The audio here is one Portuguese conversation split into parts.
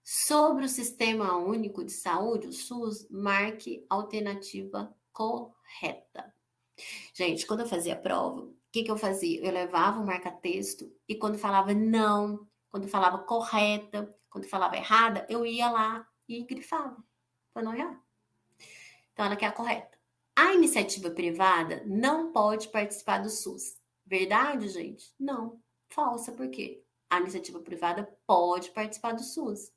Sobre o Sistema Único de Saúde, o SUS, marque a alternativa correta. Gente, quando eu fazia a prova, o que eu fazia? Eu levava o marca-texto e quando falava não, quando falava correta, quando falava errada, eu ia lá e grifava, para não errar. Então, ela quer a correta. A iniciativa privada não pode participar do SUS. Verdade, gente? Não. Falsa, por quê? A iniciativa privada pode participar do SUS.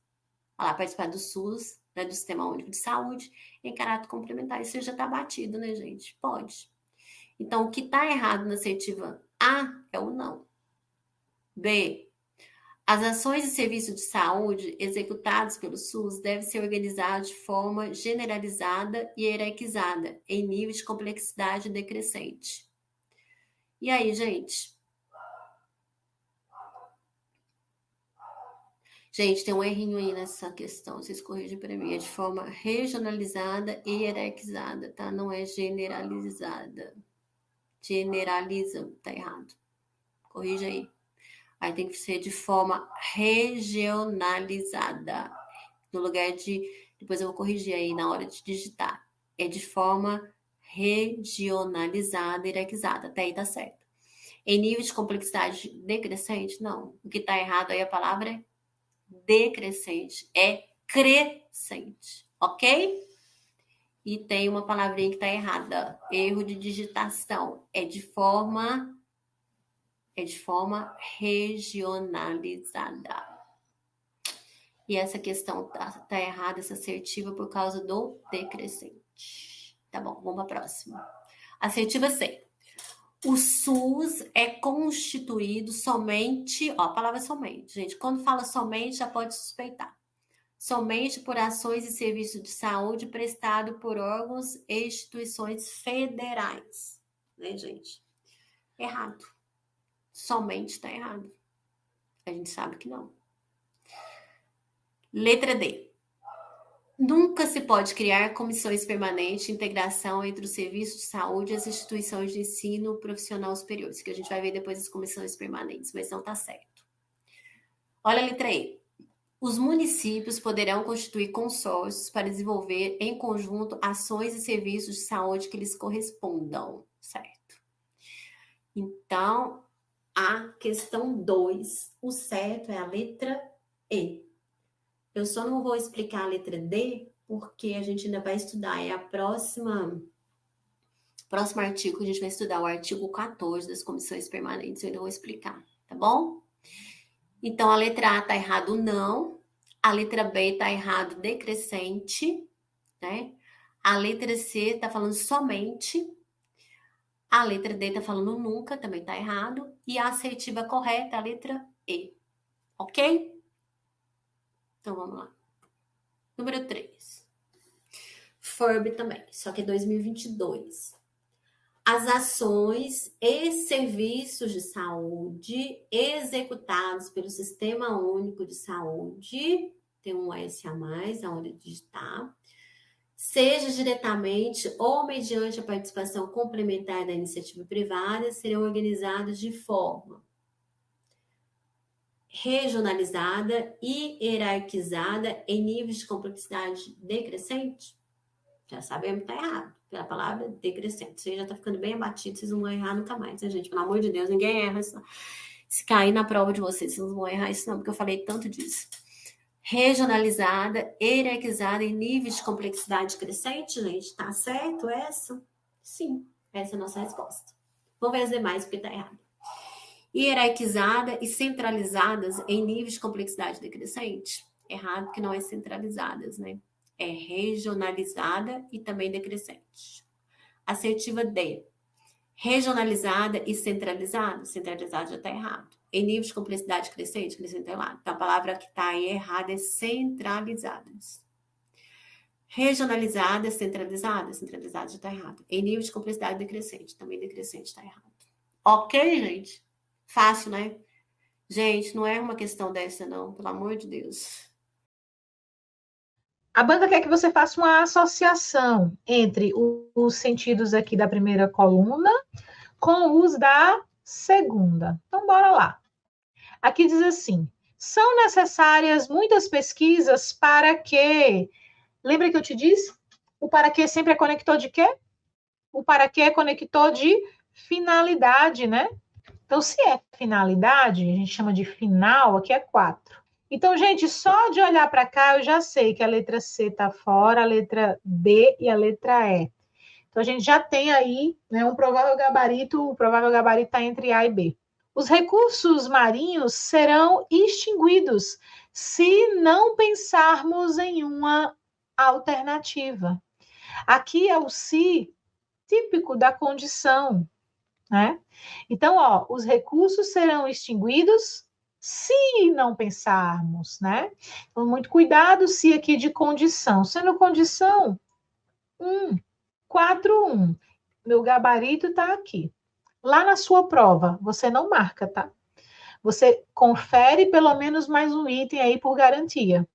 Olha lá, participar do SUS, né, do Sistema Único de Saúde, em caráter complementar. Isso já está batido, né, gente? Pode. Então, o que está errado na assertiva A é o não. B. As ações e serviços de saúde executados pelo SUS devem ser organizados de forma generalizada e hierarquizada, em nível de complexidade decrescente. E aí, gente? Gente, tem um errinho aí nessa questão, vocês corrigem para mim. É de forma regionalizada e hierarquizada, tá? Não é generalizada. Generaliza, tá errado. Corrija aí. Aí tem que ser de forma regionalizada. No lugar de... Depois eu vou corrigir aí na hora de digitar. É de forma regionalizada e hierarquizada. Até aí tá certo. Em nível de complexidade decrescente? Não. O que tá errado aí, a palavra é decrescente. É crescente. Ok? E tem uma palavrinha que tá errada. Erro de digitação. É de forma regionalizada. E essa questão tá errada, essa assertiva, por causa do decrescente. Tá bom, vamos para a próxima. Assertiva C. O SUS é constituído somente... Ó, a palavra somente, gente. Quando fala somente, já pode suspeitar. Somente por ações e serviços de saúde prestado por órgãos e instituições federais. Né, gente? Errado. Somente está errado. A gente sabe que não. Letra D. Nunca se pode criar comissões permanentes de integração entre os serviços de saúde e as instituições de ensino profissional superior. Isso que a gente vai ver depois das comissões permanentes, mas não está certo. Olha a letra E. Os municípios poderão constituir consórcios para desenvolver em conjunto ações e serviços de saúde que lhes correspondam. Certo. Então, a questão 2, o certo é a letra E. Eu só não vou explicar a letra D, porque a gente ainda vai estudar. É a próximo artigo que a gente vai estudar, o artigo 14 das comissões permanentes. Eu ainda vou explicar, tá bom? Então, a letra A tá errado não. A letra B tá errado decrescente, né? A letra C tá falando somente. A letra D tá falando nunca, também tá errado. E a assertiva correta é a letra E. Ok? Então, vamos lá. Número 3. FURB também, só que é 2022. As ações e serviços de saúde executados pelo Sistema Único de Saúde, tem um S a mais na hora de digitar, seja diretamente ou mediante a participação complementar da iniciativa privada, serão organizados de forma regionalizada e hierarquizada em níveis de complexidade decrescente. Já sabemos que está errado, pela palavra decrescente. Isso aí já está ficando bem abatido, vocês não vão errar nunca mais, né, gente? Pelo amor de Deus, ninguém erra isso não. Se cair na prova de vocês, vocês não vão errar isso não, porque eu falei tanto disso. Regionalizada, hierarquizada em níveis de complexidade crescente, gente, tá certo essa? Sim, essa é a nossa resposta. Vamos ver as demais, porque tá errado. Hierarquizada e centralizadas em níveis de complexidade decrescente? Errado, porque não é centralizadas, né? É regionalizada e também decrescente. Assertiva D. Regionalizada e centralizada? Centralizada já está errado. Em nível de complexidade crescente, crescente errado. Então, a palavra que está aí errada é centralizadas. Regionalizada, centralizada? Centralizada já está errado. Em nível de complexidade decrescente, também decrescente está errado. Ok, gente? Fácil, né? Gente, não é uma questão dessa, não. Pelo amor de Deus. A banca quer que você faça uma associação entre os sentidos aqui da primeira coluna com os da segunda. Então, bora lá. Aqui diz assim: São necessárias muitas pesquisas para que... Lembra que eu te disse? O para que sempre é conector de quê? O para que é conector de finalidade, né? Então, se é finalidade, a gente chama de final, aqui é 4. Então, gente, só de olhar para cá, eu já sei que a letra C está fora, a letra D e a letra E. Então, a gente já tem aí, né, um provável gabarito, o provável gabarito está entre A e B. Os recursos marinhos serão extinguidos se não pensarmos em uma alternativa. Aqui é o se típico da condição, né? Então, ó, os recursos serão extinguidos se não pensarmos, né? Então, muito cuidado, se aqui de condição. Sendo condição 1, 4, 1. Meu gabarito está aqui. Lá na sua prova, você não marca, tá? Você confere pelo menos mais um item aí por garantia.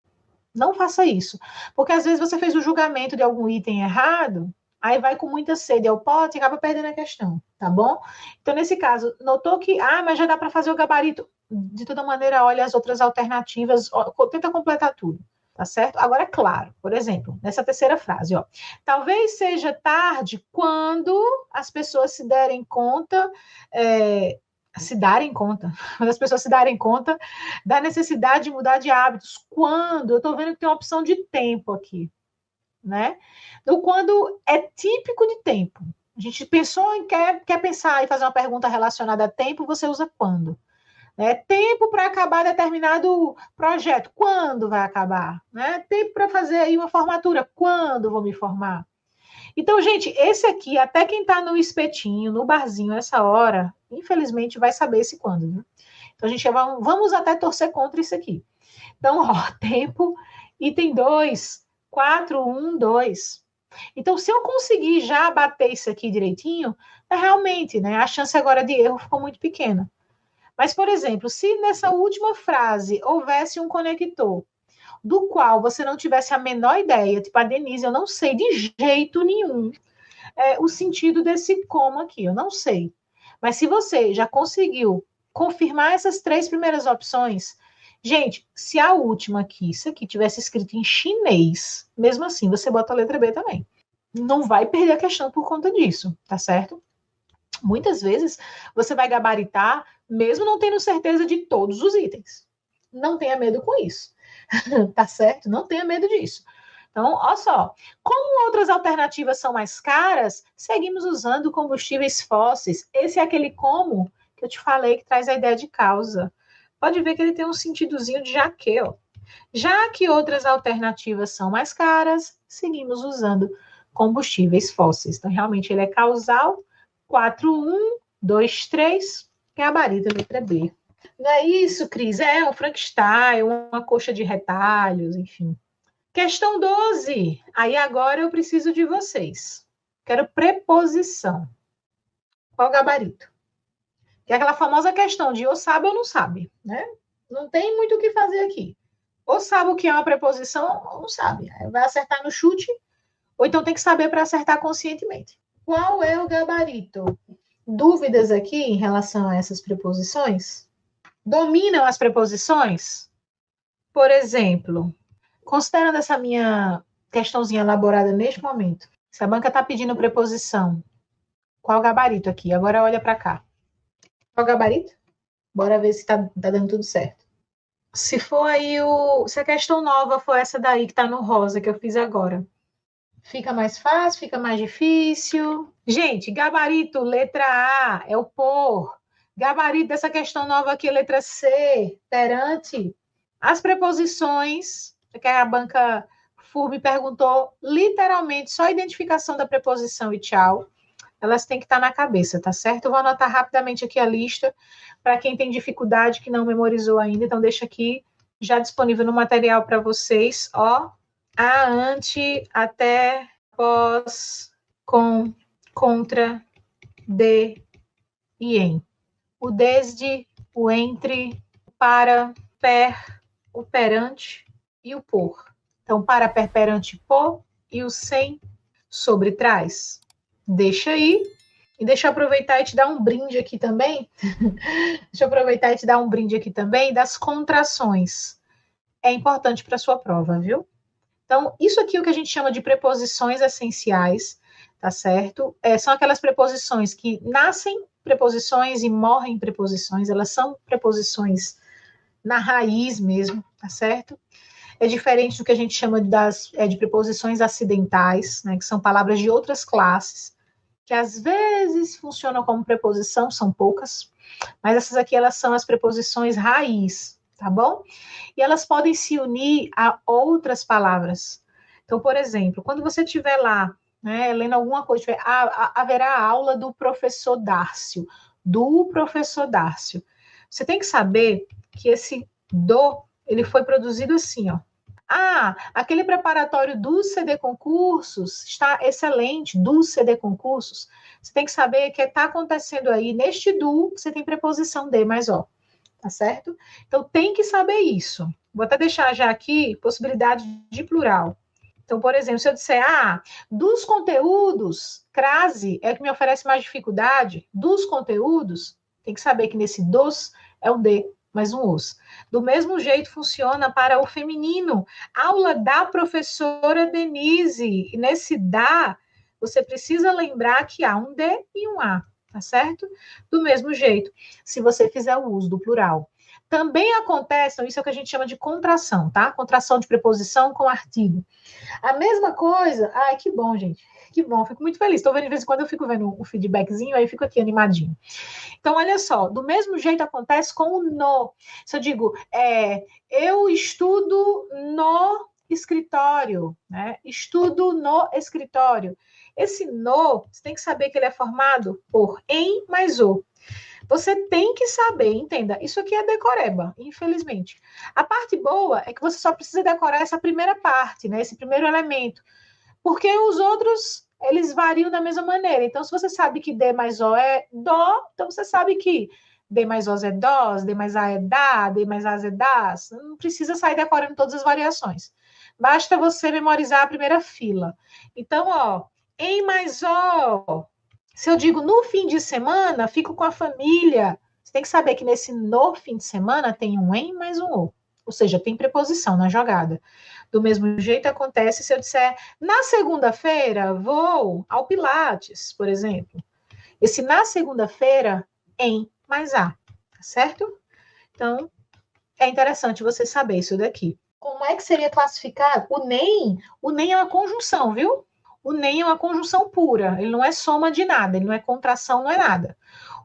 Não faça isso. Porque às vezes você fez o julgamento de algum item errado, aí vai com muita sede ao pote e acaba perdendo a questão, tá bom? Então, nesse caso, notou que, mas já dá para fazer o gabarito. De toda maneira, olha as outras alternativas, tenta completar tudo, tá certo? Agora, é claro, por exemplo, nessa terceira frase, ó. Talvez seja tarde quando as pessoas se derem conta, quando as pessoas se darem conta da necessidade de mudar de hábitos. Quando? Eu estou vendo que tem uma opção de tempo aqui, né? Então, quando é típico de tempo. A gente pensou em quer pensar e fazer uma pergunta relacionada a tempo, você usa quando? Né? Tempo para acabar determinado projeto. Quando vai acabar? Né? Tempo para fazer aí uma formatura. Quando vou me formar? Então, gente, esse aqui, até quem está no espetinho, no barzinho, essa hora, infelizmente vai saber esse quando, né? Então, a gente vamos até torcer contra isso aqui. Então, ó, tempo, item 2, 4, 1, 2. Então, se eu conseguir já bater isso aqui direitinho, realmente, né, a chance agora de erro ficou muito pequena. Mas, por exemplo, se nessa última frase houvesse um conector do qual você não tivesse a menor ideia, tipo a Denise, eu não sei de jeito nenhum o sentido desse como aqui, eu não sei. Mas se você já conseguiu confirmar essas 3 primeiras opções, gente, se a última aqui, isso aqui, tivesse escrito em chinês, mesmo assim, você bota a letra B também. Não vai perder a questão por conta disso, tá certo? Muitas vezes você vai gabaritar, mesmo não tendo certeza de todos os itens. Não tenha medo com isso, tá certo? Não tenha medo disso. Então, olha só, como outras alternativas são mais caras, seguimos usando combustíveis fósseis. Esse é aquele como que eu te falei que traz a ideia de causa. Pode ver que ele tem um sentidozinho de já que, ó. Já que outras alternativas são mais caras, seguimos usando combustíveis fósseis. Então, realmente, ele é causal. 4, 1, 2, 3, gabarito letra B. Não é isso, Cris? É um Frankenstein, uma coxa de retalhos, enfim. Questão 12. Aí agora eu preciso de vocês. Quero preposição. Qual o gabarito? Que é aquela famosa questão de ou sabe ou não sabe, né? Não tem muito o que fazer aqui. Ou sabe o que é uma preposição ou não sabe. Vai acertar no chute, ou então tem que saber para acertar conscientemente. Qual é o gabarito? Dúvidas aqui em relação a essas preposições? Dominam as preposições? Por exemplo, considerando essa minha questãozinha elaborada neste momento, se a banca está pedindo preposição, qual o gabarito aqui? Agora olha para cá. Qual o gabarito? Bora ver se está dando tudo certo. Se for aí se a questão nova for essa daí que está no rosa que eu fiz agora, fica mais fácil, fica mais difícil. Gente, gabarito, letra A, é o por. Gabarito dessa questão nova aqui, letra C, perante. As preposições, que a banca FURB perguntou, literalmente, só a identificação da preposição e tchau. Elas têm que estar na cabeça, tá certo? Eu vou anotar rapidamente aqui a lista, para quem tem dificuldade, que não memorizou ainda. Então, deixa aqui, já disponível no material para vocês, ó. A, ante, até, pós, com, contra, de e em. O desde, o entre, o para, per, o perante e o por. Então, para, per, perante, por e o sem, sobre, trás. Deixa aí. E deixa eu aproveitar e te dar um brinde aqui também. Deixa eu aproveitar e te dar um brinde aqui também das contrações. É importante para a sua prova, viu? Então, isso aqui é o que a gente chama de preposições essenciais, tá certo? São aquelas preposições que nascem preposições e morrem preposições, elas são preposições na raiz mesmo, tá certo? É diferente do que a gente chama de preposições acidentais, né, que são palavras de outras classes, que às vezes funcionam como preposição, são poucas, mas essas aqui elas são as preposições raiz, tá bom? E elas podem se unir a outras palavras. Então, por exemplo, quando você estiver lá, né, lendo alguma coisa, haverá a aula do professor Dárcio, do professor Dárcio. Você tem que saber que esse do, ele foi produzido assim, ó. Aquele preparatório do CD Concursos está excelente, do CD Concursos. Você tem que saber que está acontecendo aí, neste do, você tem preposição de mais ó, tá certo? Então, tem que saber isso. Vou até deixar já aqui possibilidade de plural. Então, por exemplo, se eu disser, dos conteúdos, crase é o que me oferece mais dificuldade, dos conteúdos, tem que saber que nesse dos é o de, mais um os. Do mesmo jeito funciona para o feminino. Aula da professora Denise. E nesse da, você precisa lembrar que há um de e um a, tá certo? Do mesmo jeito, se você fizer o uso do plural. Também acontece, isso é o que a gente chama de contração, tá? Contração de preposição com artigo. A mesma coisa. Ai, que bom, gente. Que bom, fico muito feliz. Estou vendo de vez em quando eu fico vendo o feedbackzinho, aí fico aqui animadinho. Então, olha só, do mesmo jeito acontece com o no. Se eu digo, eu estudo no escritório, né? Estudo no escritório. Esse no, você tem que saber que ele é formado por em mais o. Você tem que saber, entenda, isso aqui é decoreba, infelizmente. A parte boa é que você só precisa decorar essa primeira parte, né? Esse primeiro elemento. Porque os outros, eles variam da mesma maneira. Então, se você sabe que D mais O é Dó, então você sabe que D mais O é Dós, D mais A é Dá, D mais A é Dás. Não precisa sair decorando todas as variações. Basta você memorizar a primeira fila. Então, ó, em mais O. Se eu digo no fim de semana, fico com a família. Você tem que saber que nesse no fim de semana tem um em mais um o. Ou seja, tem preposição na jogada. Do mesmo jeito acontece se eu disser na segunda-feira vou ao Pilates, por exemplo. Esse na segunda-feira em mais a, tá certo? Então, é interessante você saber isso daqui. Como é que seria classificado? O nem é uma conjunção, viu? O nem é uma conjunção pura, ele não é soma de nada, ele não é contração, não é nada.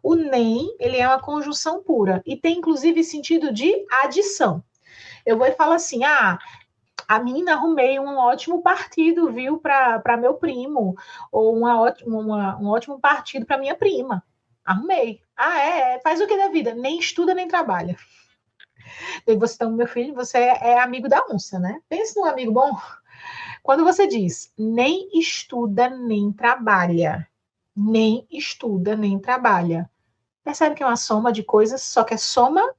O nem, ele é uma conjunção pura e tem inclusive sentido de adição. Eu vou e falo assim: a menina arrumei um ótimo partido, viu, para meu primo, ou um ótimo partido para minha prima. Arrumei. Faz o que da vida? Nem estuda, nem trabalha. E você, então, meu filho, você é amigo da onça, né? Pense num amigo bom. Quando você diz nem estuda, nem trabalha, nem estuda, nem trabalha, percebe que é uma soma de coisas, só que é soma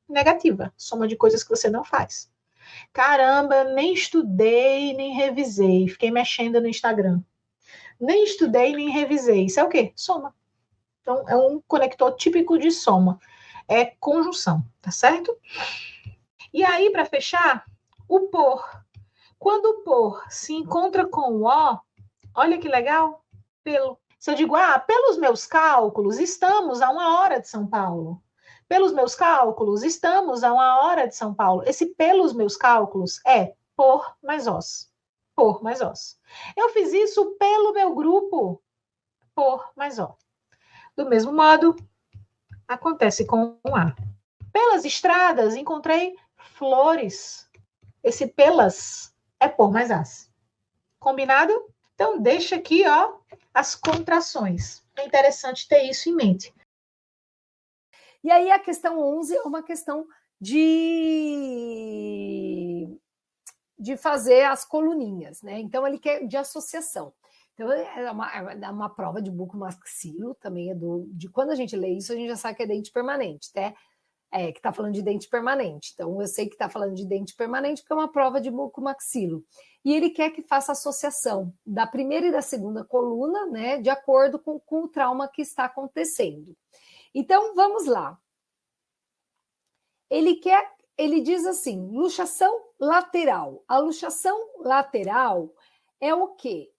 negativa, soma de coisas que você não faz. Caramba, nem estudei, nem revisei. Fiquei mexendo no Instagram. Nem estudei, nem revisei. Isso é o quê? Soma. Então, é um conector típico de soma. É conjunção, tá certo? E aí, para fechar, o por. Quando o por se encontra com o ó, olha que legal, pelo. Se eu digo, pelos meus cálculos, estamos a 1 hora de São Paulo. Pelos meus cálculos, estamos a 1 hora de São Paulo. Esse pelos meus cálculos é por mais os. Por mais os. Eu fiz isso pelo meu grupo. Por mais ó. Do mesmo modo, acontece com o a. Pelas estradas, encontrei flores. Esse pelas é por mais as. Combinado? Então, deixa aqui, ó, as contrações. É interessante ter isso em mente. E aí a questão 11 é uma questão de fazer as coluninhas, né? Então ele quer de associação. Então é uma prova de bucomaxilo, também é de quando a gente lê isso, a gente já sabe que é dente permanente, né? que está falando de dente permanente. Então, eu sei que está falando de dente permanente porque é uma prova de bucomaxilo. E ele quer que faça associação da primeira e da segunda coluna, né, de acordo com o trauma que está acontecendo. Então, vamos lá. Ele diz assim, luxação lateral. A luxação lateral é o quê?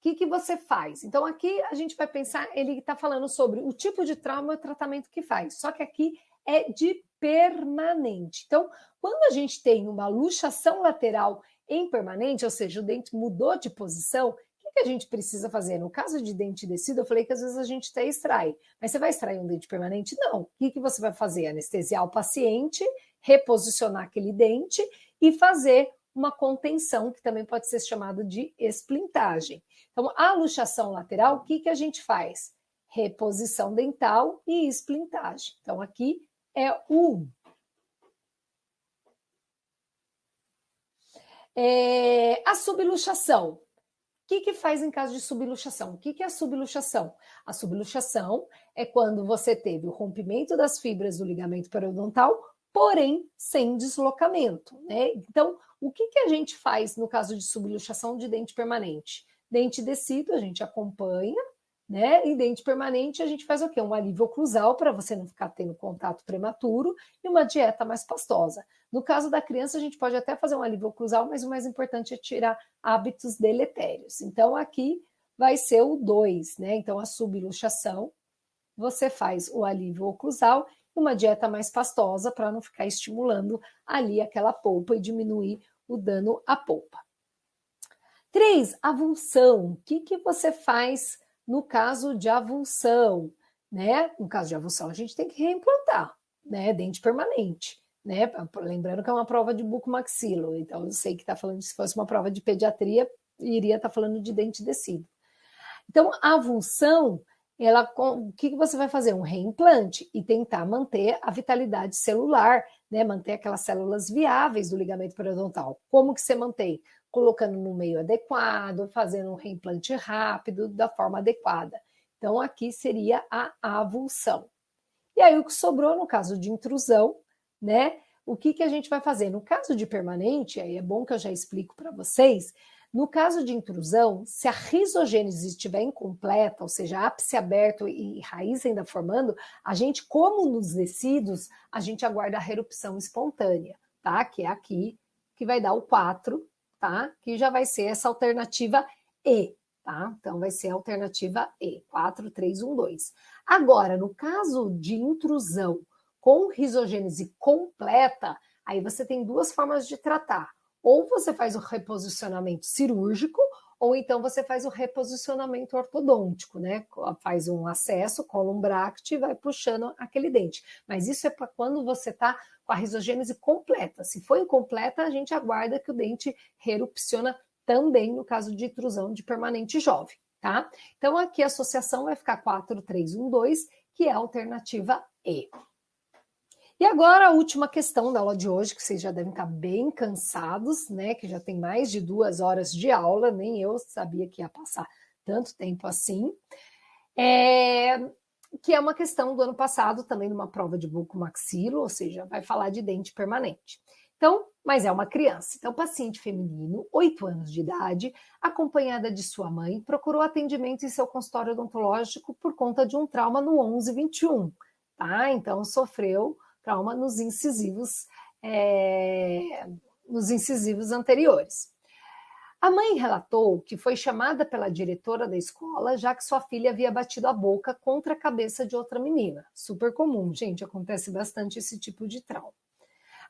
O que você faz? Então, aqui a gente vai pensar, ele está falando sobre o tipo de trauma e o tratamento que faz. Só que aqui é de permanente. Então, quando a gente tem uma luxação lateral em permanente, ou seja, o dente mudou de posição, o que a gente precisa fazer? No caso de dente descido, eu falei que às vezes a gente até extrai. Mas você vai extrair um dente permanente? Não. O que você vai fazer? Anestesiar o paciente, reposicionar aquele dente e fazer uma contenção, que também pode ser chamado de esplintagem. Então, a luxação lateral, o que a gente faz? Reposição dental e esplintagem. Então, aqui é o 1. A subluxação. O que faz em caso de subluxação? O que é a subluxação? A subluxação é quando você teve o rompimento das fibras do ligamento periodontal, porém sem deslocamento, né? Então, o que a gente faz no caso de subluxação de dente permanente? Dente descido, a gente acompanha, né? E dente permanente, a gente faz o quê? Um alívio oclusal para você não ficar tendo contato prematuro e uma dieta mais pastosa. No caso da criança, a gente pode até fazer um alívio oclusal, mas o mais importante é tirar hábitos deletérios. Então, aqui vai ser o 2, né? Então, a subluxação, você faz o alívio oclusal e uma dieta mais pastosa para não ficar estimulando ali aquela polpa e diminuir o dano à polpa. 3, avulsão. O que você faz no caso de avulsão? Né? No caso de avulsão, a gente tem que reimplantar, né? Dente permanente. Né? Lembrando que é uma prova de bucomaxilo, então eu sei que está falando, se fosse uma prova de pediatria, iria estar falando de dente descido. Então, a avulsão, o que você vai fazer? Um reimplante e tentar manter a vitalidade celular, né? Manter aquelas células viáveis do ligamento periodontal. Como que você mantém? Colocando no meio adequado, fazendo um reimplante rápido, da forma adequada. Então, aqui seria a avulsão. E aí, o que sobrou no caso de intrusão, né? O que a gente vai fazer? No caso de permanente, aí é bom que eu já explico para vocês, no caso de intrusão, se a risogênese estiver incompleta, ou seja, ápice aberto e raiz ainda formando, a gente, como nos tecidos, a gente aguarda a erupção espontânea, tá? Que é aqui, que vai dar o 4, tá? Que já vai ser essa alternativa E, tá? Então, vai ser a alternativa E, 4, 3, 1, 2. Agora, no caso de intrusão com risogênese completa, aí você tem duas formas de tratar. Ou você faz o reposicionamento cirúrgico, ou então você faz o reposicionamento ortodôntico, né? Faz um acesso, cola um bract e vai puxando aquele dente. Mas isso é para quando você está com a risogênese completa. Se for incompleta, a gente aguarda que o dente reerupciona também no caso de intrusão de permanente jovem, tá? Então aqui a associação vai ficar 4, 3, 1, 2, que é a alternativa E. E agora a última questão da aula de hoje, que vocês já devem estar bem cansados, né? Que já tem mais de 2 horas de aula, nem eu sabia que ia passar tanto tempo assim. Que é uma questão do ano passado, também numa prova de bucomaxilo, ou seja, vai falar de dente permanente. Então, mas é uma criança. Então, paciente feminino, 8 anos de idade, acompanhada de sua mãe, procurou atendimento em seu consultório odontológico por conta de um trauma no 11-21, tá? Então, sofreu trauma nos incisivos anteriores. A mãe relatou que foi chamada pela diretora da escola, já que sua filha havia batido a boca contra a cabeça de outra menina. Super comum, gente, acontece bastante esse tipo de trauma.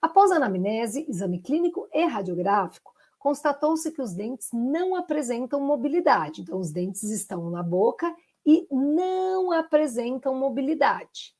Após a anamnese, exame clínico e radiográfico, constatou-se que os dentes não apresentam mobilidade. Então, os dentes estão na boca e não apresentam mobilidade.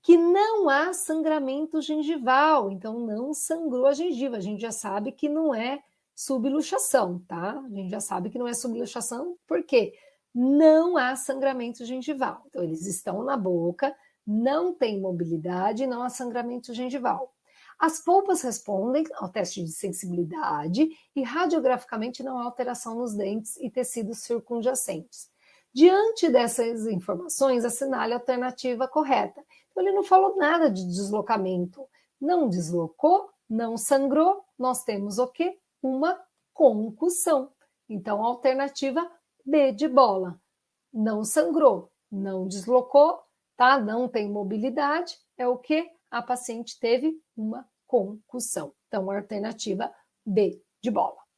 Que não há sangramento gengival, então não sangrou a gengiva. A gente já sabe que não é subluxação, tá? A gente já sabe que não é subluxação, porque não há sangramento gengival. Então, eles estão na boca, não tem mobilidade, não há sangramento gengival. As polpas respondem ao teste de sensibilidade e radiograficamente não há alteração nos dentes e tecidos circunjacentes. Diante dessas informações, assinale a alternativa correta. Então, ele não falou nada de deslocamento. Não deslocou, não sangrou, nós temos o quê? Uma concussão. Então, a alternativa B de bola. Não sangrou, não deslocou, tá? Não tem mobilidade, é o quê? A paciente teve uma concussão. Então, a alternativa B de bola.